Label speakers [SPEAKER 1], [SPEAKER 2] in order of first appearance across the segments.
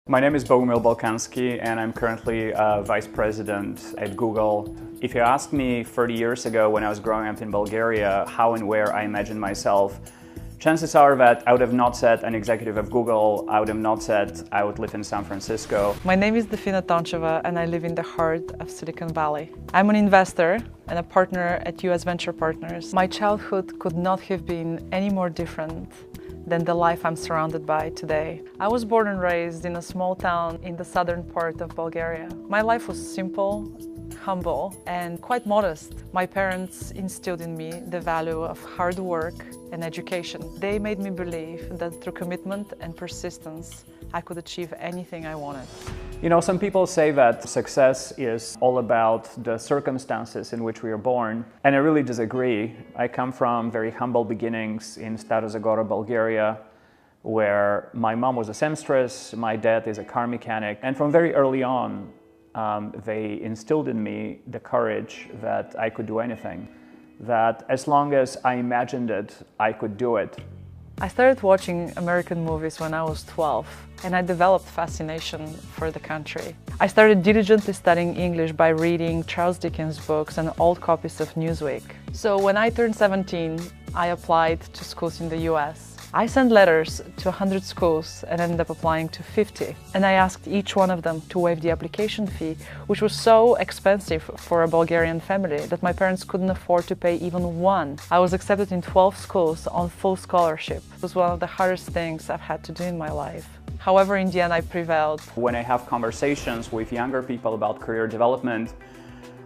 [SPEAKER 1] My name is Bogumil Balkanski and I'm currently Vice President at Google. If you asked me 30 years ago when I was growing up in Bulgaria how and where I imagined myself, chances are that I would have not said an executive of Google, I would have not said I would live in San Francisco.
[SPEAKER 2] My name is Defina Toncheva and I live in the heart of Silicon Valley. I'm an investor and a partner at US Venture Partners. My childhood could not have been any more different than the life I'm surrounded by today. I was born and raised in a small town in the southern part of Bulgaria. My life was simple, humble, and quite modest. My parents instilled in me the value of hard work and education. They made me believe that through commitment and persistence, I could achieve anything I wanted.
[SPEAKER 1] You know, some people say that success is all about the circumstances in which we are born, and I really disagree. I come from very humble beginnings in Stara Zagora, Bulgaria, where my mom was a seamstress, my dad is a car mechanic, and from very early on, they instilled in me the courage that I could do anything, that as long as I imagined it, I could do it.
[SPEAKER 2] I started watching American movies when I was 12, and I developed fascination for the country. I started diligently studying English by reading Charles Dickens books and old copies of Newsweek. So when I turned 17, I applied to schools in the US. I sent letters to 100 schools and ended up applying to 50. And I asked each one of them to waive the application fee, which was so expensive for a Bulgarian family that my parents couldn't afford to pay even one. I was accepted in 12 schools on full scholarship. It was one of the hardest things I've had to do in my life. However, in the end, I prevailed.
[SPEAKER 1] When I have conversations with younger people about career development,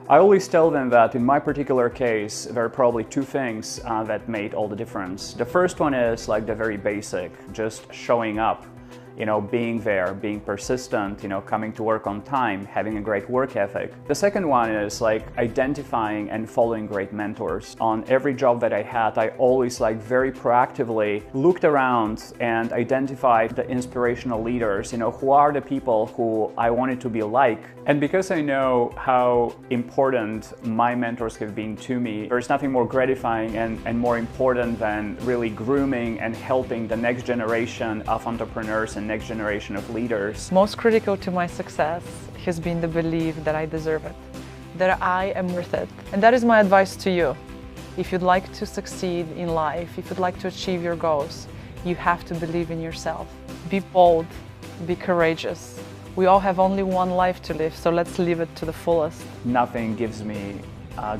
[SPEAKER 1] I always tell them that in my particular case, there are probably two things that made all the difference. The first one is like the very basic, just showing up, you know, being there, being persistent, you know, coming to work on time, having a great work ethic. The second one is like identifying and following great mentors. On every job that I had, I always very proactively looked around and identified the inspirational leaders, you know, who are the people who I wanted to be like. And because I know how important my mentors have been to me, there's nothing more gratifying and more important than really grooming and helping the next generation of entrepreneurs and next generation of leaders.
[SPEAKER 2] Most critical to my success has been the belief that I deserve it, that I am worth it. And that is my advice to you. If you'd like to succeed in life, if you'd like to achieve your goals, you have to believe in yourself. Be bold, be courageous. We all have only one life to live, so let's live it to the fullest.
[SPEAKER 1] Nothing gives me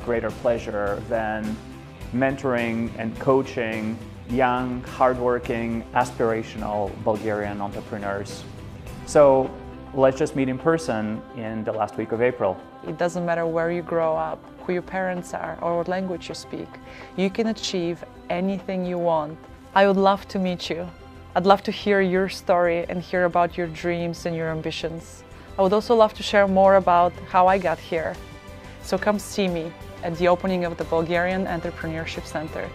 [SPEAKER 1] greater pleasure than mentoring and coaching young, hardworking, aspirational Bulgarian entrepreneurs. So let's just meet in person in the last week of April.
[SPEAKER 2] It doesn't matter where you grow up, who your parents are, or what language you speak. You can achieve anything you want. I would love to meet you. I'd love to hear your story and hear about your dreams and your ambitions. I would also love to share more about how I got here. So come see me at the opening of the Bulgarian Entrepreneurship Center.